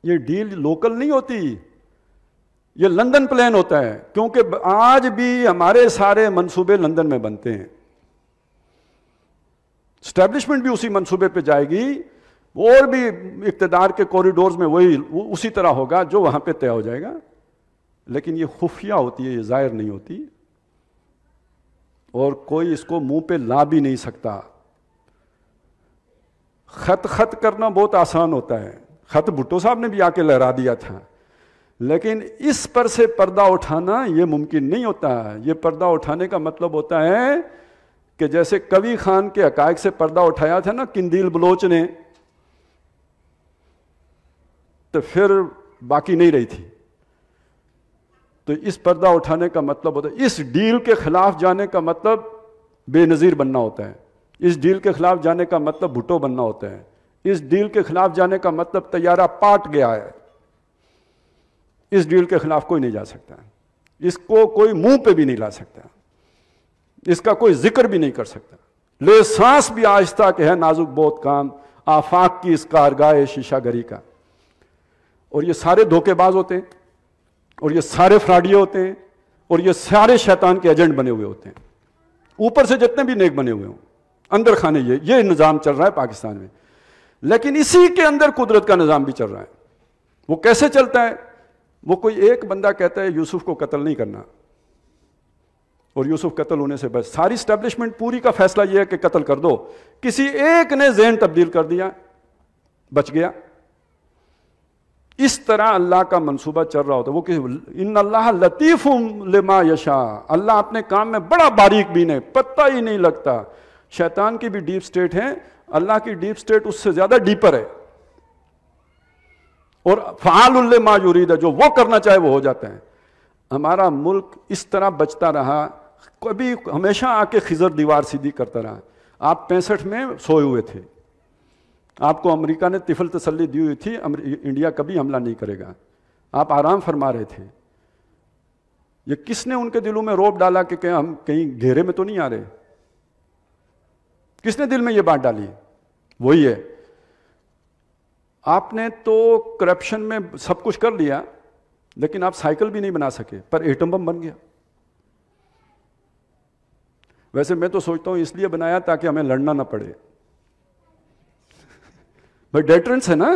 یہ deal local نہیں ہوتی، یہ لندن پلان ہوتا ہے، کیونکہ آج بھی ہمارے سارے منصوبے لندن میں بنتے ہیں، اسٹیبلشمنٹ بھی اسی منصوبے پہ جائے گی، اور بھی اقتدار کے کوریڈورز میں وہی اسی طرح ہوگا جو وہاں پہ طے ہو جائے گا، لیکن یہ خفیہ ہوتی ہے، یہ ظاہر نہیں ہوتی، اور کوئی اس کو منہ پہ لا بھی نہیں سکتا۔ خط کرنا بہت آسان ہوتا ہے، خط بھٹو صاحب نے بھی آ کے لہرا دیا تھا، لیکن اس پر سے پردہ اٹھانا یہ ممکن نہیں ہوتا۔ یہ پردہ اٹھانے کا مطلب ہوتا ہے کہ جیسے کوی خان کے حقائق سے پردہ اٹھایا تھا نا قندیل بلوچ نے، تو پھر باقی نہیں رہی تھی۔ تو اس پردہ اٹھانے کا مطلب ہوتا ہے، اس ڈیل کے خلاف جانے کا مطلب بے نظیر بننا ہوتا ہے، اس ڈیل کے خلاف جانے کا مطلب بھٹو بننا ہوتا ہے، اس ڈیل کے خلاف جانے کا مطلب طیارہ پاٹ گیا ہے۔ اس ڈیل کے خلاف کوئی نہیں جا سکتا، اس کو کوئی منہ پہ بھی نہیں لا سکتا، اس کا کوئی ذکر بھی نہیں کر سکتا۔ لے سانس بھی آہستہ کہ ہے نازک بہت کام، آفاق کی اس کارگاہ شیشہ گری کا۔ اور یہ سارے دھوکے باز ہوتے ہیں، اور یہ سارے فراڈیے ہوتے ہیں، اور یہ سارے شیطان کے ایجنٹ بنے ہوئے ہوتے ہیں، اوپر سے جتنے بھی نیک بنے ہوئے ہوں، اندر خانے یہ نظام چل رہا ہے پاکستان میں۔ لیکن اسی کے اندر قدرت کا نظام بھی چل رہا ہے۔ وہ کیسے چلتا ہے؟ وہ کوئی ایک بندہ کہتا ہے یوسف کو قتل نہیں کرنا، اور یوسف قتل ہونے سے بس ساری اسٹیبلشمنٹ پوری کا فیصلہ یہ ہے کہ قتل کر دو، کسی ایک نے ذہن تبدیل کر دیا، بچ گیا۔ اس طرح اللہ کا منصوبہ چل رہا ہوتا ہے۔ وہ کہ ان اللہ لطیف لما یشاء، اللہ اپنے کام میں بڑا باریک بین ہے، پتہ ہی نہیں لگتا۔ شیطان کی بھی ڈیپ سٹیٹ ہے، اللہ کی ڈیپ سٹیٹ اس سے زیادہ ڈیپر ہے، اور فعال لما یرید ہے، جو وہ کرنا چاہے وہ ہو جاتا ہے۔ ہمارا ملک اس طرح بچتا رہا، کبھی ہمیشہ آ کے خضر دیوار سیدھی کرتا رہا۔ آپ 65 میں سوئے ہوئے تھے، آپ کو امریکہ نے طفل تسلی دی ہوئی تھی انڈیا کبھی حملہ نہیں کرے گا، آپ آرام فرما رہے تھے۔ یہ کس نے ان کے دلوں میں روب ڈالا کہ ہم کہیں گھیرے میں تو نہیں آ رہے؟ کس نے دل میں یہ بات ڈالی؟ وہی ہے۔ آپ نے تو کرپشن میں سب کچھ کر لیا، لیکن آپ سائیکل بھی نہیں بنا سکے، پر ایٹم بم بن گیا۔ ویسے میں تو سوچتا ہوں اس لیے بنایا تاکہ ہمیں لڑنا نہ پڑے، بھائی ڈیٹرنس ہے نا،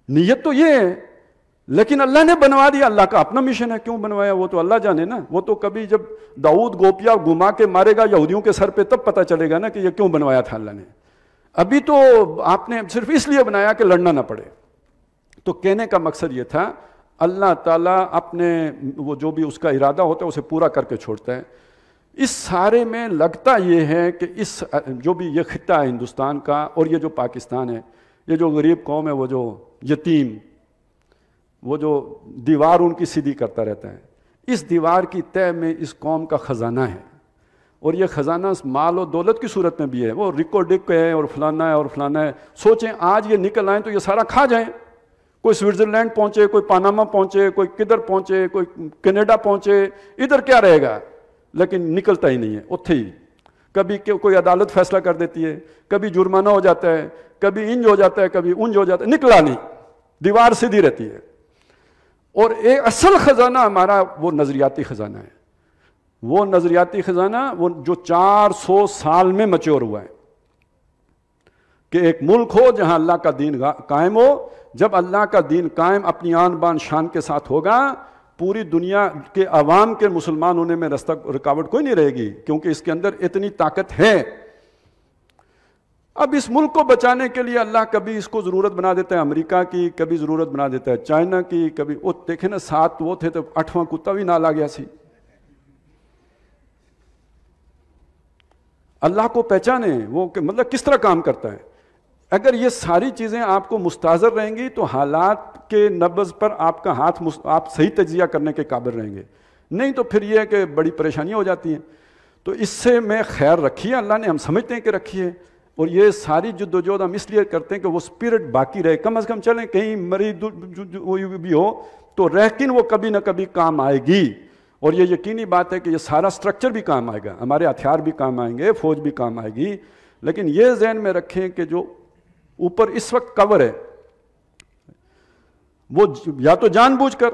نیت تو یہ ہے، لیکن اللہ نے بنوا دیا، اللہ کا اپنا مشن ہے، کیوں بنوایا وہ تو اللہ جانے نا۔ وہ تو کبھی جب داؤد گوپیا گھما کے مارے گا یہودیوں کے سر پہ تب پتہ چلے گا نا کہ یہ کیوں بنوایا تھا اللہ نے۔ ابھی تو آپ نے صرف اس لیے بنایا کہ لڑنا نہ پڑے۔ تو کہنے کا مقصد یہ تھا اللہ تعالیٰ اپنے وہ جو بھی اس کا ارادہ ہوتا ہے اسے پورا کر کے چھوڑتا ہے۔ اس سارے میں لگتا یہ ہے کہ اس جو بھی یہ خطہ ہے ہندوستان کا اور یہ جو پاکستان ہے، یہ جو غریب قوم ہے، وہ جو یتیم، وہ جو دیوار ان کی سیدھی کرتا رہتا ہے، اس دیوار کی تہ میں اس قوم کا خزانہ ہے، اور یہ خزانہ مال و دولت کی صورت میں بھی ہے۔ وہ رکو ڈک ہے اور فلانا ہے اور فلانا ہے، سوچیں آج یہ نکل آئیں تو یہ سارا کھا جائیں۔ کوئی سوئٹزرلینڈ پہنچے، کوئی پاناما پہنچے، کوئی کدھر پہنچے، کوئی کینیڈا پہنچے، ادھر کیا رہے گا؟ لیکن نکلتا ہی نہیں ہے، اتھے ہی کبھی کوئی عدالت فیصلہ کر دیتی ہے، کبھی جرمانہ ہو جاتا ہے، کبھی انج ہو جاتا ہے، کبھی انج ہو جاتا ہے، نکلا نہیں، دیوار سیدھی رہتی ہے۔ اور ایک اصل خزانہ ہمارا وہ نظریاتی خزانہ ہے، وہ نظریاتی خزانہ وہ جو 400 سال میں میچور ہوا ہے کہ ایک ملک ہو جہاں اللہ کا دین قائم ہو۔ جب اللہ کا دین قائم اپنی آن بان شان کے ساتھ ہوگا، پوری دنیا کے عوام کے مسلمان ہونے میں رکاوٹ کوئی نہیں رہے گی، کیونکہ اس کے اندر اتنی طاقت ہے۔ اب اس ملک کو بچانے کے لیے اللہ کبھی اس کو ضرورت بنا دیتا ہے امریکہ کی، کبھی ضرورت بنا دیتا ہے چائنا کی، کبھی وہ دیکھیں نا 7 وہ تھے تو 8واں کتا بھی نال آ گیا سی۔ اللہ کو پہچانے وہ مطلب کس طرح کام کرتا ہے۔ اگر یہ ساری چیزیں آپ کو مستحضر رہیں گی تو حالات کے نبض پر آپ کا ہاتھ آپ صحیح تجزیہ کرنے کے قابل رہیں گے، نہیں تو پھر یہ ہے کہ بڑی پریشانیاں ہو جاتی ہیں۔ تو اس سے میں خیر رکھی ہے اللہ نے، ہم سمجھتے ہیں کہ رکھی ہے، اور یہ ساری جدوجہد ہم اس لیے کرتے ہیں کہ وہ سپرٹ باقی رہے، کم از کم چلیں کہیں مریض بھی ہو تو لیکن وہ کبھی نہ کبھی کام آئے گی۔ اور یہ یقینی بات ہے کہ یہ سارا سٹرکچر بھی کام آئے گا، ہمارے ہتھیار بھی کام آئیں گے، فوج بھی کام آئے گی، لیکن یہ ذہن میں رکھیں کہ جو اوپر اس وقت کور ہے وہ یا تو جان بوجھ کر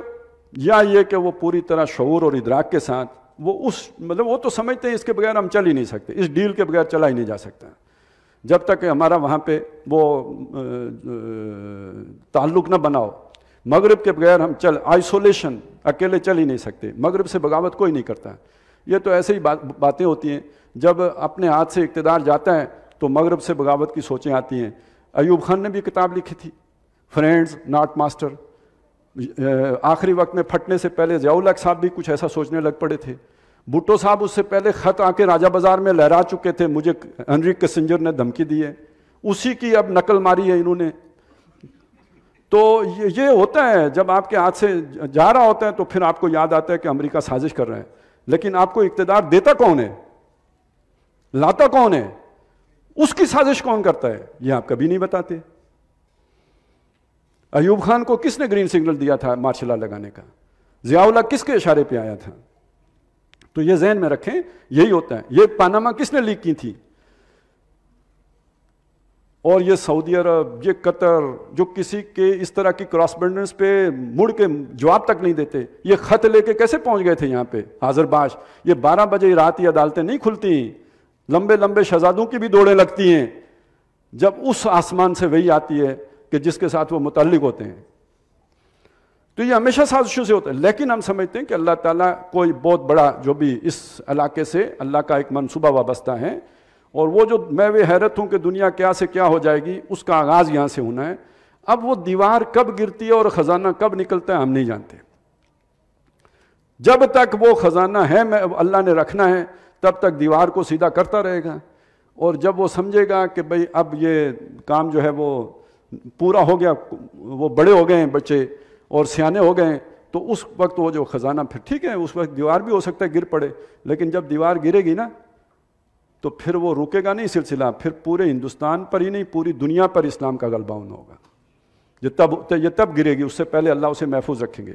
یا یہ کہ وہ پوری طرح شعور اور ادراک کے ساتھ وہ تو سمجھتے ہیں اس کے بغیر ہم چل ہی نہیں سکتے، اس ڈیل کے بغیر چلا ہی نہیں جا سکتا، جب تک کہ ہمارا وہاں پہ وہ تعلق نہ بناؤ، مغرب کے بغیر ہم آئسولیشن، اکیلے چل ہی نہیں سکتے، مغرب سے بغاوت کوئی نہیں کرتا۔ یہ تو ایسے ہی باتیں ہوتی ہیں، جب اپنے ہاتھ سے اقتدار جاتا ہے تو مغرب سے بغاوت کی سوچیں آتی ہیں۔ ایوب خان نے بھی کتاب لکھی تھی، فرینڈز ناٹ ماسٹر، آخری وقت میں پھٹنے سے پہلے ضیاء الحق صاحب بھی کچھ ایسا سوچنے لگ پڑے تھے، بھٹو صاحب اس سے پہلے خط آ کے راجہ بازار میں لہرا چکے تھے، مجھے ہنری کسنجر نے دھمکی دی ہے، اسی کی اب نقل ماری ہے انہوں نے۔ تو یہ ہوتا ہے جب آپ کے ہاتھ سے جا رہا ہوتا ہے تو پھر آپ کو یاد آتا ہے کہ امریکہ سازش کر رہا ہے، لیکن آپ کو اقتدار دیتا کون ہے، لاتا کون ہے، اس کی سازش کون کرتا ہے، یہ آپ کبھی نہیں بتاتے۔ ایوب خان کو کس نے گرین سگنل دیا تھا مارشل لا لگانے کا، ضیاء الحق کس کے اشارے پہ آیا تھا؟ تو یہ ذہن میں رکھیں، یہی ہوتا ہے۔ یہ پاناما کس نے لیک کی تھی؟ اور یہ سعودی عرب، یہ قطر، جو کسی کے اس طرح کی کراس بینڈرز پہ مڑ کے جواب تک نہیں دیتے، یہ خط لے کے کیسے پہنچ گئے تھے یہاں پہ حاضر باش؟ یہ 12 بجے رات یہ عدالتیں نہیں کھلتی، لمبے لمبے شہزادوں کی بھی دوڑیں لگتی ہیں جب اس آسمان سے وہی آتی ہے کہ جس کے ساتھ وہ متعلق ہوتے ہیں۔ تو یہ ہمیشہ سازشوں سے ہوتا ہے، لیکن ہم سمجھتے ہیں کہ اللہ تعالیٰ کوئی بہت بڑا جو بھی اس علاقے سے اللہ کا ایک منصوبہ وابستہ ہے، اور وہ جو میں حیرت ہوں کہ دنیا کیا سے کیا ہو جائے گی، اس کا آغاز یہاں سے ہونا ہے۔ اب وہ دیوار کب گرتی ہے اور خزانہ کب نکلتا ہے ہم نہیں جانتے، جب تک وہ خزانہ ہے اللہ نے رکھنا ہے تب تک دیوار کو سیدھا کرتا رہے گا، اور جب وہ سمجھے گا کہ بھئی اب یہ کام جو ہے وہ پورا ہو گیا، وہ بڑے ہو گئے ہیں بچے اور سیانے ہو گئے ہیں، تو اس وقت وہ جو خزانہ پھر ٹھیک ہے، اس وقت دیوار بھی ہو سکتا ہے گر پڑے، لیکن جب دیوار گرے گی نا تو پھر وہ رکے گا نہیں سلسلہ، پھر پورے ہندوستان پر ہی نہیں پوری دنیا پر اسلام کا غلبہ ہونا ہوگا۔ یہ تب گرے گی، اس سے پہلے اللہ اسے محفوظ رکھیں گے۔